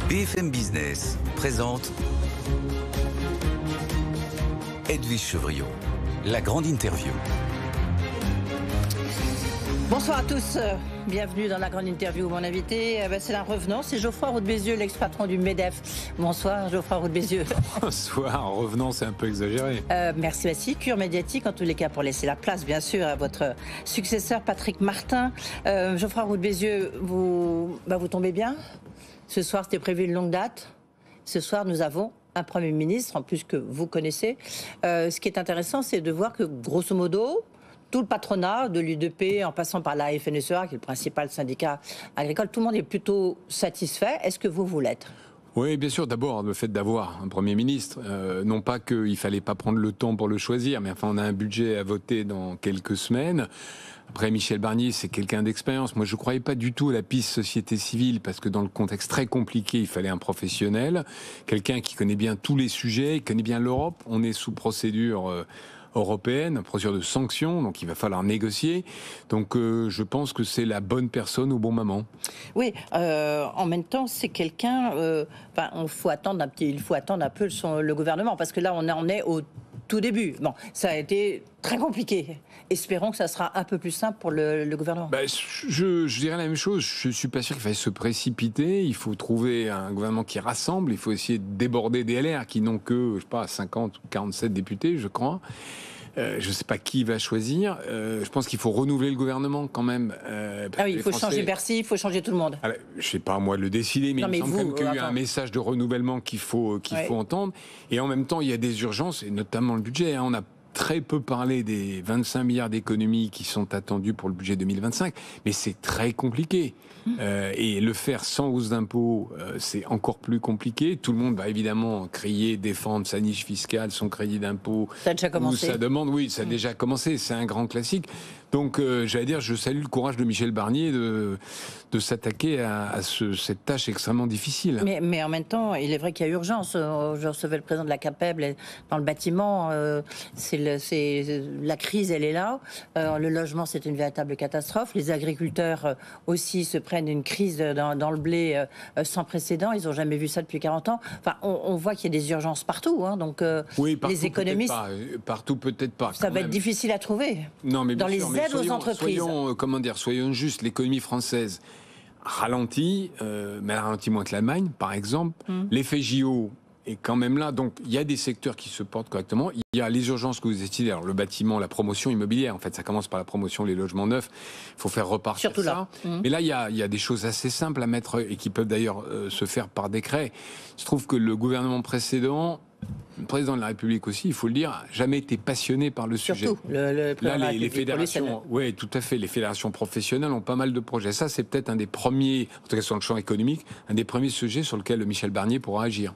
BFM Business présente Edwige Chevrillon, la grande interview. Bonsoir à tous, bienvenue dans la grande interview. Mon invité, c'est un revenant, c'est Geoffroy Roux de Bézieux, l'ex-patron du MEDEF. Bonsoir Geoffroy Roux de Bézieux. Bonsoir, revenant, c'est un peu exagéré. Merci, cure médiatique en tous les cas pour laisser la place bien sûr à votre successeur Patrick Martin. Geoffroy Roux de Bézieux, vous tombez bien. Ce soir c'était prévu une longue date. Ce soir nous avons un Premier ministre, en plus que vous connaissez. Ce qui est intéressant, c'est de voir que grosso modo, tout le patronat, de l'UDP en passant par la FNSEA, qui est le principal syndicat agricole, tout le monde est plutôt satisfait. Est-ce que vous l'êtes ? Oui, bien sûr. D'abord, le fait d'avoir un Premier ministre, non pas qu'il ne fallait pas prendre le temps pour le choisir, mais enfin, on a un budget à voter dans quelques semaines. Après, Michel Barnier, c'est quelqu'un d'expérience. Moi, je ne croyais pas du tout à la piste société civile, parce que dans le contexte très compliqué, il fallait un professionnel, quelqu'un qui connaît bien tous les sujets, qui connaît bien l'Europe. On est sous procédure européenne, procédure de sanctions, donc il va falloir négocier. Donc je pense que c'est la bonne personne au bon moment. Oui, en même temps, c'est quelqu'un. Il faut attendre un peu le gouvernement, parce que là, on en est au tout début. Bon, ça a été très compliqué. Espérons que ça sera un peu plus simple pour le gouvernement. Je dirais la même chose. Je suis pas sûr qu'il faille se précipiter. Il faut trouver un gouvernement qui rassemble. Il faut essayer de déborder des LR qui n'ont que, je sais pas, 50 ou 47 députés, je crois. Je ne sais pas qui va choisir. Je pense qu'il faut renouveler le gouvernement quand même. Il faut changer Bercy, il faut changer tout le monde. Alors, je ne sais pas à moi de le décider, mais il me semble quand même qu'il y a un message de renouvellement qu'il faut entendre. Et en même temps, il y a des urgences, et notamment le budget. On a très peu parlé des 25 milliards d'économies qui sont attendus pour le budget 2025, mais c'est très compliqué. Et le faire sans hausse d'impôts, c'est encore plus compliqué. Tout le monde va évidemment crier, défendre sa niche fiscale, son crédit d'impôt. Ça a déjà commencé. Ou sa demande, oui, ça a déjà commencé. C'est un grand classique. Donc, j'allais dire, je salue le courage de Michel Barnier de s'attaquer à cette tâche extrêmement difficile. Mais en même temps, il est vrai qu'il y a urgence. Je recevais le président de la CAPEB dans le bâtiment. La crise, elle est là. Le logement, c'est une véritable catastrophe. Les agriculteurs aussi se prennent une crise dans le blé sans précédent. Ils n'ont jamais vu ça depuis 40 ans. Enfin, on voit qu'il y a des urgences partout. Donc, oui, partout, les économistes... Partout, peut-être pas. Ça va être difficile à trouver. Non, mais dans les aides aux entreprises. Soyons justes. L'économie française ralentit, mais elle ralentit moins que l'Allemagne, par exemple. L'effet JO est quand même là. Donc, il y a des secteurs qui se portent correctement. Il y a les urgences que vous étudiez. Alors, le bâtiment, la promotion immobilière. En fait, ça commence par la promotion, les logements neufs. Il faut faire repartir surtout ça. Là. Mais là, il y a des choses assez simples à mettre et qui peuvent d'ailleurs se faire par décret. Il se trouve que le gouvernement précédent, le président de la République aussi, il faut le dire, jamais été passionné par le sujet. Surtout Là, les fédérations, oui, tout à fait, les fédérations professionnelles ont pas mal de projets. Ça, c'est peut-être un des premiers, en tout cas sur le champ économique, un des premiers sujets sur lequel Michel Barnier pourra agir.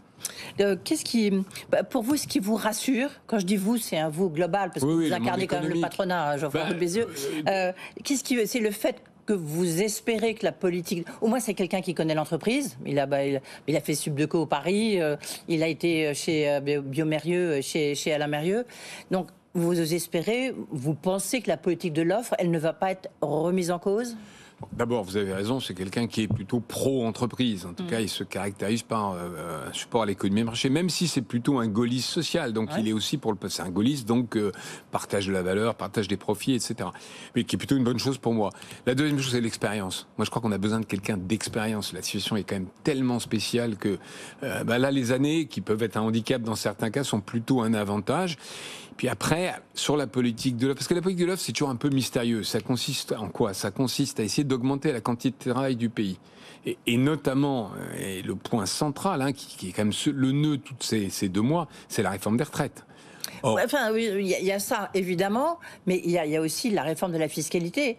Pour vous, ce qui vous rassure, quand je dis vous, c'est un vous global, parce que vous incarnez quand même le patronat, Geoffroy Roux de Bézieux. C'est le fait que vous espérez que la politique... Au moins, c'est quelqu'un qui connaît l'entreprise. Il a fait Subdeco au Paris. Il a été chez Biomérieux, chez Alain Mérieux. Donc, vous espérez, vous pensez que la politique de l'offre, elle ne va pas être remise en cause ? D'abord, vous avez raison, c'est quelqu'un qui est plutôt pro-entreprise. En tout cas, il se caractérise par un support à l'économie de marché, même si c'est plutôt un gaulliste social. Donc, il est aussi c'est un gaulliste, donc partage de la valeur, partage des profits, etc. Mais qui est plutôt une bonne chose pour moi. La deuxième chose, c'est l'expérience. Moi, je crois qu'on a besoin de quelqu'un d'expérience. La situation est quand même tellement spéciale que là, les années, qui peuvent être un handicap dans certains cas, sont plutôt un avantage. Puis après, sur la politique de l'offre, parce que la politique de l'offre, c'est toujours un peu mystérieux. Ça consiste en quoi ? Ça consiste à essayer d'augmenter la quantité de travail du pays. Et notamment, et le point central, qui est quand même le nœud de tous ces 2 mois, c'est la réforme des retraites. Oui, il y a ça, évidemment, mais il y a aussi la réforme de la fiscalité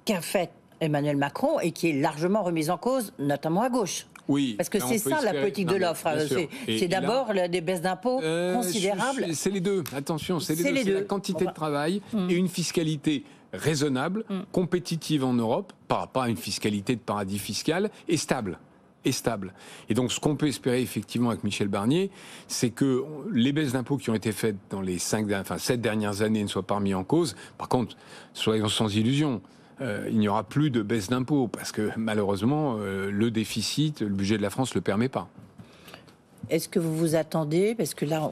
qu'a faite Emmanuel Macron et qui est largement remise en cause, notamment à gauche. Oui, parce que c'est ça la politique de l'offre. C'est d'abord des baisses d'impôts considérables. C'est les deux, attention, c'est les deux. C'est la quantité de travail et une fiscalité raisonnable, compétitive en Europe, pas une fiscalité de paradis fiscal, et stable. Et donc, ce qu'on peut espérer effectivement avec Michel Barnier, c'est que les baisses d'impôts qui ont été faites dans les 7 dernières années ne soient pas remises en cause. Par contre, soyons sans illusion. il n'y aura plus de baisse d'impôts, parce que malheureusement, le déficit, le budget de la France ne le permet pas. Est-ce que vous vous attendez, parce que là,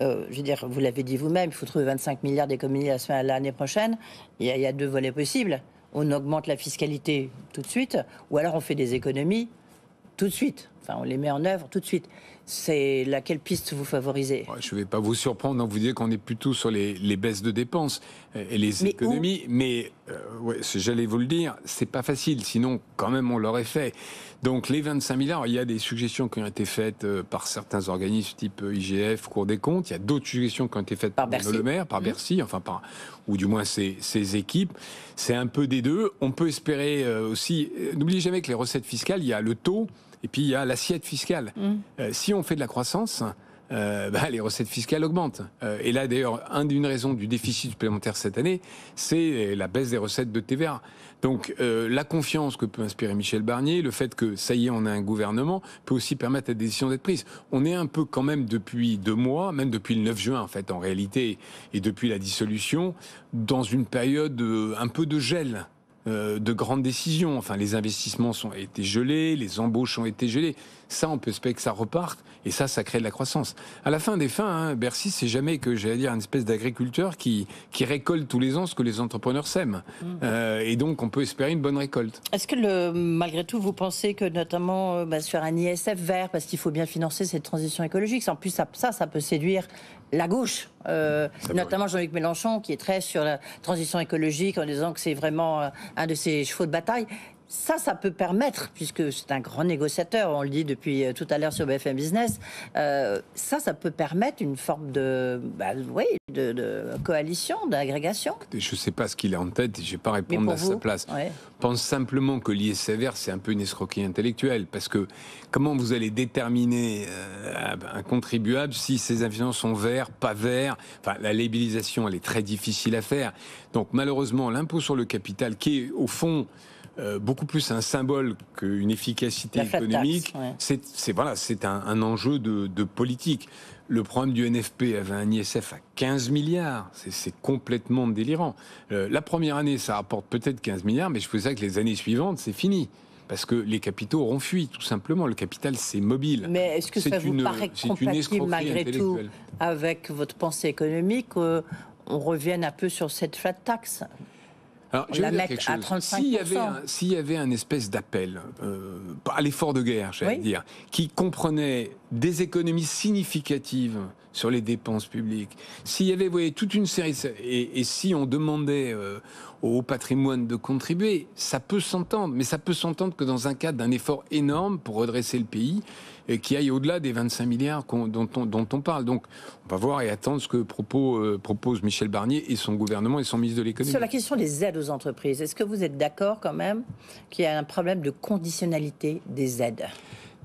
je veux dire, vous l'avez dit vous-même, il faut trouver 25 milliards d'économies l'année prochaine. Il y a deux volets possibles. On augmente la fiscalité tout de suite, ou alors on fait des économies tout de suite. Enfin, on les met en œuvre tout de suite. C'est laquelle piste vous favorisez? Je ne vais pas vous surprendre en vous dire qu'on est plutôt sur les baisses de dépenses et les économies, mais ouais, j'allais vous le dire, c'est pas facile, sinon quand même on l'aurait fait. Donc les 25 milliards, il y a des suggestions qui ont été faites par certains organismes type IGF, Cour des comptes, il y a d'autres suggestions qui ont été faites par Bruno Le Maire, par Bercy, enfin ou du moins ses équipes. C'est un peu des deux. On peut espérer aussi, n'oubliez jamais que les recettes fiscales, il y a le taux, et puis il y a l'assiette fiscale. Si on fait de la croissance, les recettes fiscales augmentent. Et là, d'ailleurs, une raison du déficit supplémentaire cette année, c'est la baisse des recettes de TVA. Donc, la confiance que peut inspirer Michel Barnier, le fait que, ça y est, on a un gouvernement, peut aussi permettre à des décisions d'être prises. On est un peu quand même depuis 2 mois, même depuis le 9 juin, en fait, en réalité, et depuis la dissolution, dans une période un peu de gel. De grandes décisions. Enfin, les investissements ont été gelés, les embauches ont été gelées. Ça, on peut espérer que ça reparte, et ça crée de la croissance. À la fin des fins, Bercy, c'est jamais que, j'allais dire, une espèce d'agriculteur qui récolte tous les ans ce que les entrepreneurs sèment. Et donc, on peut espérer une bonne récolte. Est-ce que, malgré tout, vous pensez que, notamment, sur un ISF vert, parce qu'il faut bien financer cette transition écologique, en plus, ça peut séduire la gauche, notamment Jean-Luc Mélenchon, qui est très sur la transition écologique, en disant que c'est vraiment un de ses chevaux de bataille. Ça peut permettre, puisque c'est un grand négociateur, on le dit depuis tout à l'heure sur BFM Business, ça peut permettre une forme de coalition, d'agrégation. Je ne sais pas ce qu'il a en tête, et je ne vais pas répondre à sa place. Je pense simplement que l'ISF vert, c'est un peu une escroquerie intellectuelle, parce que comment vous allez déterminer un contribuable si ses investissements sont verts, pas verts? Enfin, la labellisation, elle est très difficile à faire. Donc malheureusement, l'impôt sur le capital, qui est au fond beaucoup plus un symbole qu'une efficacité économique, c'est un enjeu de politique. Le programme du NFP avait un ISF à 15 milliards, c'est complètement délirant. La première année, ça rapporte peut-être 15 milliards, mais je peux dire que les années suivantes, c'est fini. Parce que les capitaux auront fui, tout simplement. Le capital, c'est mobile. Mais est-ce que ça vous paraît compatible, malgré tout, avec votre pensée économique, on revienne un peu sur cette flat tax? Alors, je vais dire quelque chose. À 35%. S'il y avait un espèce d'appel à l'effort de guerre, j'allais dire, qui comprenait des économies significatives sur les dépenses publiques, s'il y avait, vous voyez, toute une série, et si on demandait au patrimoine de contribuer, ça peut s'entendre, mais ça peut s'entendre que dans un cadre d'un effort énorme pour redresser le pays, qui aille au-delà des 25 milliards dont on parle. Donc, on va voir et attendre ce que propose Michel Barnier et son gouvernement et son ministre de l'économie. Sur la question des aides aux entreprises, est-ce que vous êtes d'accord quand même qu'il y a un problème de conditionnalité des aides?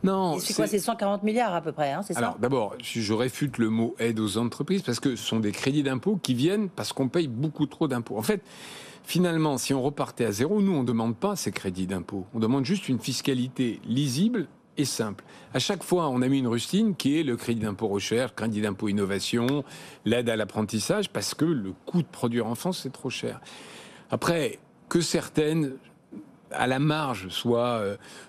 Non. C'est quoi, c'est 140 milliards à peu près, c'est ça? Alors d'abord, je réfute le mot aide aux entreprises parce que ce sont des crédits d'impôt qui viennent parce qu'on paye beaucoup trop d'impôts. En fait, finalement, si on repartait à zéro, nous, on ne demande pas ces crédits d'impôt. On demande juste une fiscalité lisible et simple. À chaque fois, on a mis une rustine qui est le crédit d'impôt recherche, crédit d'impôt innovation, l'aide à l'apprentissage, parce que le coût de produire en France, c'est trop cher. Après, que certaines, à la marge,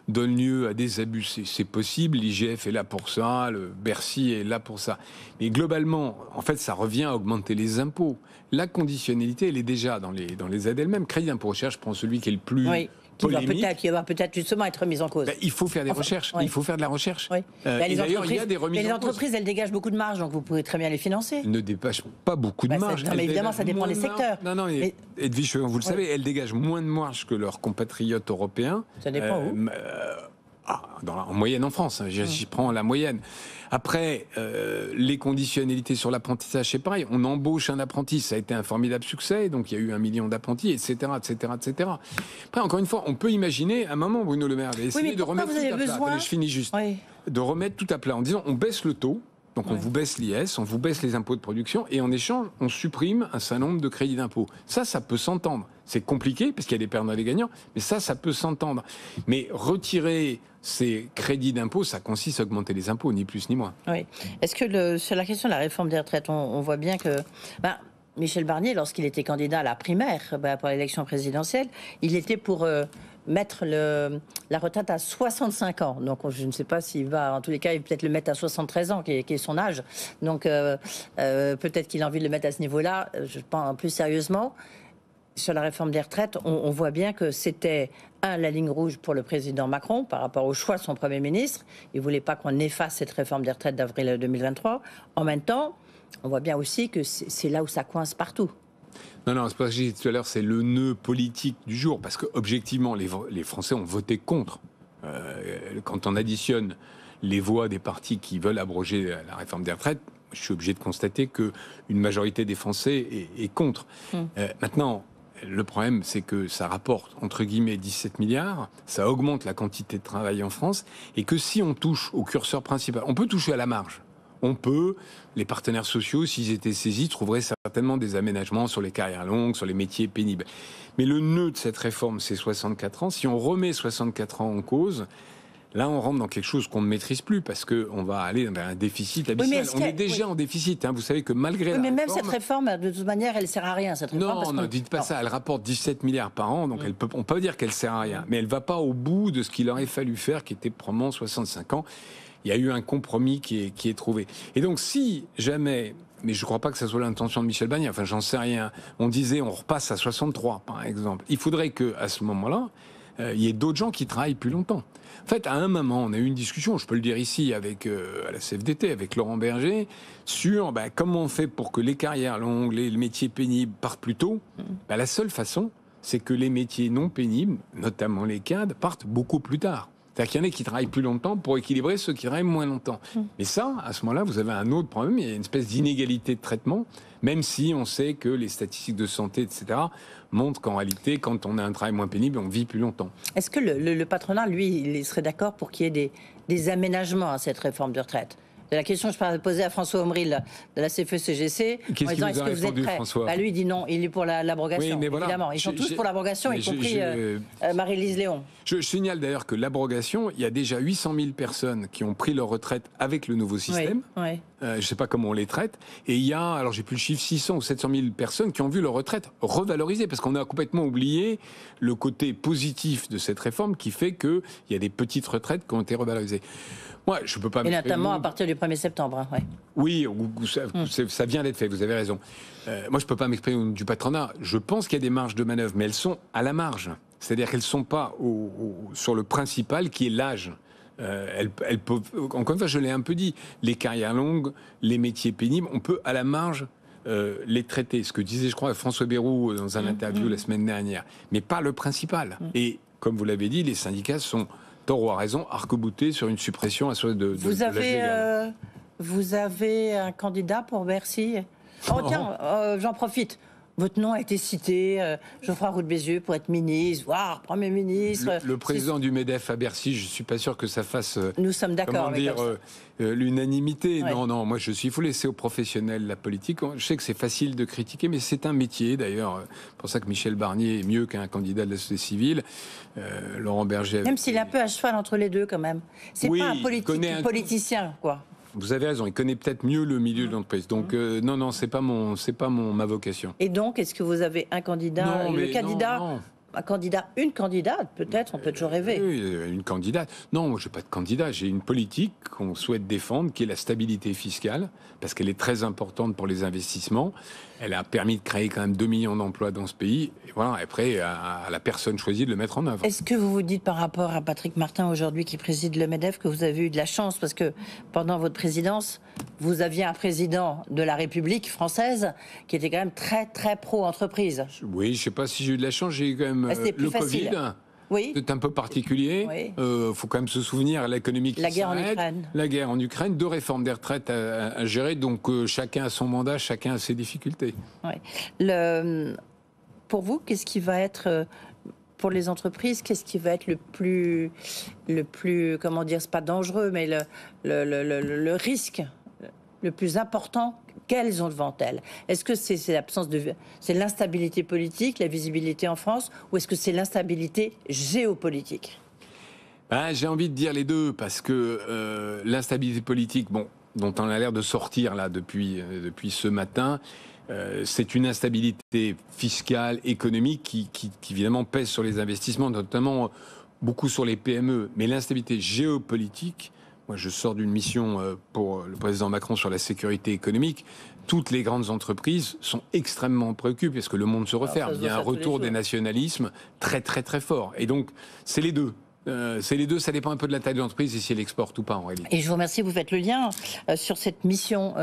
donnent lieu à des abus, c'est possible. L'IGF est là pour ça, le Bercy est là pour ça. Mais globalement, en fait, ça revient à augmenter les impôts. La conditionnalité, elle est déjà dans les aides elles-mêmes. Crédit d'impôt recherche, je prends celui qui est le plus... Oui. Qui va peut-être justement être mise en cause. Il faut faire des recherches. Il faut faire de la recherche. Oui. Et d'ailleurs, il y a des remises en cause. Les entreprises, elles dégagent beaucoup de marge, donc vous pouvez très bien les financer. Elles ne dégagent pas beaucoup de marge. Mais évidemment, ça dépend des secteurs. Non, Edwige, vous le savez, elles dégagent moins de marge que leurs compatriotes européens. Ça dépend où en moyenne en France, je prends la moyenne. Après, les conditionnalités sur l'apprentissage, c'est pareil. On embauche un apprenti, ça a été un formidable succès, donc il y a eu 1 million d'apprentis, etc., etc., etc. Après, encore une fois, on peut imaginer, à un moment, Bruno Le Maire avait essayé de remettre tout à plat. Attendez, je finis juste. De remettre tout à plat en disant, on baisse le taux, donc on vous baisse l'IS, on vous baisse les impôts de production, et en échange, on supprime un certain nombre de crédits d'impôt. Ça peut s'entendre. C'est compliqué, parce qu'il y a des perdants et des gagnants, mais ça peut s'entendre. Mais retirer ces crédits d'impôt, ça consiste à augmenter les impôts, ni plus ni moins. Oui. Est-ce que sur la question de la réforme des retraites, on voit bien que... Michel Barnier, lorsqu'il était candidat à la primaire pour l'élection présidentielle, il était pour mettre la retraite à 65 ans. Donc je ne sais pas s'il va, en tous les cas, il va peut-être le mettre à 73 ans, qui est son âge. Donc peut-être qu'il a envie de le mettre à ce niveau-là. Je pense plus sérieusement. Sur la réforme des retraites, on voit bien que c'était, la ligne rouge pour le président Macron par rapport au choix de son Premier ministre. Il ne voulait pas qu'on efface cette réforme des retraites d'avril 2023. En même temps, on voit bien aussi que c'est là où ça coince partout. Non, c'est pas ce que j'ai dit tout à l'heure, c'est le nœud politique du jour, parce qu'objectivement, les Français ont voté contre. Quand on additionne les voix des partis qui veulent abroger la réforme des retraites, je suis obligé de constater qu'une majorité des Français est contre. Maintenant, le problème, c'est que ça rapporte, entre guillemets, 17 milliards, ça augmente la quantité de travail en France, et que si on touche au curseur principal, on peut toucher à la marge. Les partenaires sociaux, s'ils étaient saisis, trouveraient certainement des aménagements sur les carrières longues, sur les métiers pénibles. Mais le nœud de cette réforme, c'est 64 ans. Si on remet 64 ans en cause, là, on rentre dans quelque chose qu'on ne maîtrise plus, parce qu'on va aller vers un déficit abyssal. On est déjà en déficit. Vous savez que malgré la mais même réforme, cette réforme, de toute manière, elle ne sert à rien, cette réforme. Non, dites pas ça. Elle rapporte 17 milliards par an, donc on peut pas dire qu'elle sert à rien. Mais elle ne va pas au bout de ce qu'il aurait fallu faire, qui était probablement 65 ans. Il y a eu un compromis qui est trouvé. Et donc, si jamais, mais je ne crois pas que ça soit l'intention de Michel Barnier, enfin, j'en sais rien, on disait on repasse à 63, par exemple, il faudrait qu'à ce moment-là, il y ait d'autres gens qui travaillent plus longtemps. En fait, à un moment, on a eu une discussion, je peux le dire ici, avec à la CFDT, avec Laurent Berger, sur comment on fait pour que les carrières longues, les métiers pénibles partent plus tôt. La seule façon, c'est que les métiers non pénibles, notamment les cadres, partent beaucoup plus tard. C'est-à-dire qu'il y en a qui travaillent plus longtemps pour équilibrer ceux qui travaillent moins longtemps. Mais ça, à ce moment-là, vous avez un autre problème. Il y a une espèce d'inégalité de traitement, même si on sait que les statistiques de santé, etc., montrent qu'en réalité, quand on a un travail moins pénible, on vit plus longtemps. Est-ce que le patronat, lui, il serait d'accord pour qu'il y ait des aménagements à cette réforme de retraite ? C'est la question que je posais à François Omril de la CFE-CGC. Qu'est-ce qu'il vous a répondu, François ? Lui, il dit non, il est pour l'abrogation, oui, voilà. évidemment. Ils sont tous pour l'abrogation, y compris Marie-Lise Léon. Je signale d'ailleurs que l'abrogation, il y a déjà 800 000 personnes qui ont pris leur retraite avec le nouveau système. Oui. Je ne sais pas comment on les traite. Et il y a, alors j'ai plus le chiffre, 600 ou 700 000 personnes qui ont vu leur retraite revalorisée, parce qu'on a complètement oublié le côté positif de cette réforme qui fait qu'il y a des petites retraites qui ont été revalorisées. Moi, je peux pas. Et notamment à partir du 1er septembre. Oui, ça vient d'être fait, vous avez raison. Moi, je ne peux pas m'exprimer du patronat. Je pense qu'il y a des marges de manœuvre, mais elles sont à la marge. C'est-à-dire qu'elles ne sont pas sur le principal, qui est l'âge. Elles peuvent, encore une fois, je l'ai un peu dit, les carrières longues, les métiers pénibles, on peut à la marge les traiter. Ce que disait, je crois, François Bayrou dans un interview la semaine dernière. Mais pas le principal. Et comme vous l'avez dit, les syndicats sont... tort ou à raison, arc-bouté sur une suppression de vous avez un candidat pour Bercy ? Oh tiens, j'en profite. Votre nom a été cité, Geoffroy Roux de Bézieux, pour être ministre, voire Premier ministre. Le président du MEDEF à Bercy, je ne suis pas sûr que ça fasse... Nous sommes d'accord. L'unanimité. Ouais. Non, moi il faut laisser aux professionnels la politique. Je sais que c'est facile de critiquer, mais c'est un métier d'ailleurs. C'est pour ça que Michel Barnier est mieux qu'un candidat de la société civile. Laurent Berger... Même s'il est un peu à cheval entre les deux quand même. C'est pas un politicien, quoi. Vous avez raison, il connaît peut-être mieux le milieu de l'entreprise. Donc non, c'est pas ma vocation. Et donc, est-ce que vous avez un candidat, un candidat, une candidate, peut-être, on peut toujours rêver. Oui, une candidate. Non, moi, je n'ai pas de candidat. J'ai une politique qu'on souhaite défendre, qui est la stabilité fiscale, parce qu'elle est très importante pour les investissements. Elle a permis de créer quand même 2 millions d'emplois dans ce pays. Et voilà, après, à la personne choisie de le mettre en œuvre. Est-ce que vous vous dites par rapport à Patrick Martin, aujourd'hui, qui préside le MEDEF, que vous avez eu de la chance, parce que pendant votre présidence, vous aviez un président de la République française qui était quand même très, très pro-entreprise. Oui, je ne sais pas si j'ai eu de la chance. J'ai eu quand même le facile. Covid. Oui. C'est un peu particulier. Oui. Faut quand même se souvenir l'économie qui la guerre s'arrête, en Ukraine. La guerre en Ukraine, 2 réformes des retraites à gérer. Donc chacun a son mandat, chacun a ses difficultés. Oui. Pour vous, qu'est-ce qui va être pour les entreprises, qu'est-ce qui va être le plus, comment dire, c'est pas dangereux, mais le risque le plus important qu'elles ont devant elles? Est-ce que c'est c'est l'instabilité politique, la visibilité en France, ou est-ce que c'est l'instabilité géopolitique? J'ai envie de dire les deux, parce que l'instabilité politique, dont on a l'air de sortir là depuis ce matin, c'est une instabilité fiscale, économique qui évidemment pèse sur les investissements, notamment beaucoup sur les PME. Mais l'instabilité géopolitique, moi je sors d'une mission pour le président Macron sur la sécurité économique. Toutes les grandes entreprises sont extrêmement préoccupées parce que le monde se referme. Il y a un retour des nationalismes très très très fort. Et donc c'est les deux. Ça dépend un peu de la taille de l'entreprise et si elle exporte ou pas en réalité. Et je vous remercie, vous faites le lien sur cette mission,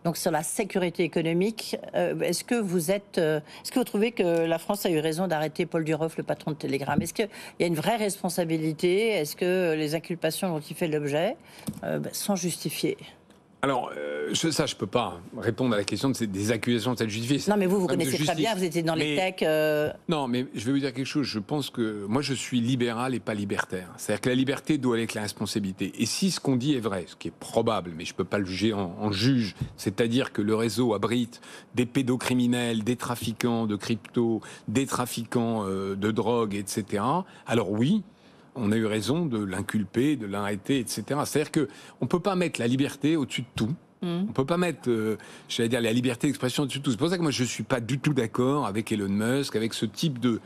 donc sur la sécurité économique. Est-ce que vous trouvez que la France a eu raison d'arrêter Paul Duroff, le patron de Telegram? Est-ce qu'il y a une vraie responsabilité? Est-ce que les inculpations dont il fait l'objet sont justifiées? Alors, je ne peux pas répondre à la question des accusations de cette justifiée. Non, mais vous connaissez très bien, vous étiez dans les techs. Non, mais je vais vous dire quelque chose. Je pense que moi, je suis libéral et pas libertaire. C'est-à-dire que la liberté doit aller avec la responsabilité. Et si ce qu'on dit est vrai, ce qui est probable, mais je ne peux pas le juger en juge, c'est-à-dire que le réseau abrite des pédocriminels, des trafiquants de crypto, des trafiquants de drogue, etc., alors oui, on a eu raison de l'inculper, de l'arrêter, etc. C'est-à-dire qu'on ne peut pas mettre la liberté au-dessus de tout. On ne peut pas mettre, la liberté d'expression au-dessus de tout. C'est pour ça que moi, je ne suis pas du tout d'accord avec Elon Musk, avec ce type de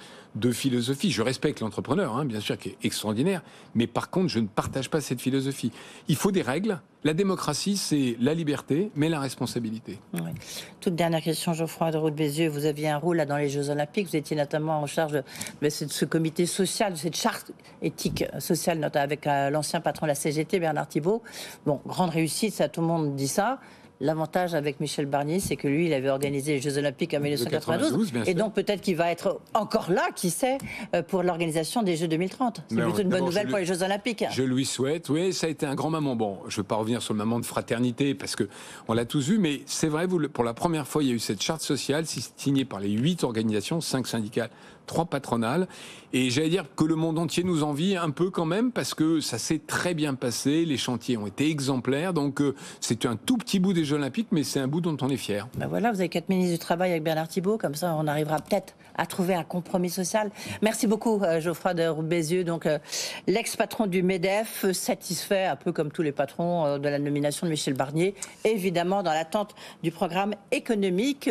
philosophie. Je respecte l'entrepreneur, bien sûr, qui est extraordinaire, mais par contre, je ne partage pas cette philosophie. Il faut des règles. La démocratie, c'est la liberté, mais la responsabilité. Oui. Toute dernière question, Geoffroy de Roux de Bézieux. Vous aviez un rôle là dans les Jeux Olympiques. Vous étiez notamment en charge de ce comité social, de cette charte éthique sociale, notamment avec l'ancien patron de la CGT, Bernard Thibault. Bon, grande réussite, ça, tout le monde dit ça. L'avantage avec Michel Barnier, c'est que lui, il avait organisé les Jeux Olympiques en 1992. Et donc peut-être qu'il va être encore là, qui sait, pour l'organisation des Jeux 2030. C'est plutôt une bonne nouvelle pour les Jeux Olympiques. Je lui souhaite. Oui, ça a été un grand moment. Bon, je ne vais pas revenir sur le moment de fraternité, parce qu'on l'a tous vu, mais c'est vrai, pour la première fois, il y a eu cette charte sociale signée par les 8 organisations, 5 syndicales, 3 patronales. Et j'allais dire que le monde entier nous envie un peu quand même, parce que ça s'est très bien passé, les chantiers ont été exemplaires, donc c'est un tout petit bout des Jeux Olympiques, mais c'est un bout dont on est fier. Ben voilà, vous avez 4 ministres du Travail avec Bernard Thibault, comme ça on arrivera peut-être à trouver un compromis social. Merci beaucoup Geoffroy de Roux de Bézieux, donc l'ex-patron du MEDEF, satisfait un peu comme tous les patrons de la nomination de Michel Barnier, évidemment dans l'attente du programme économique.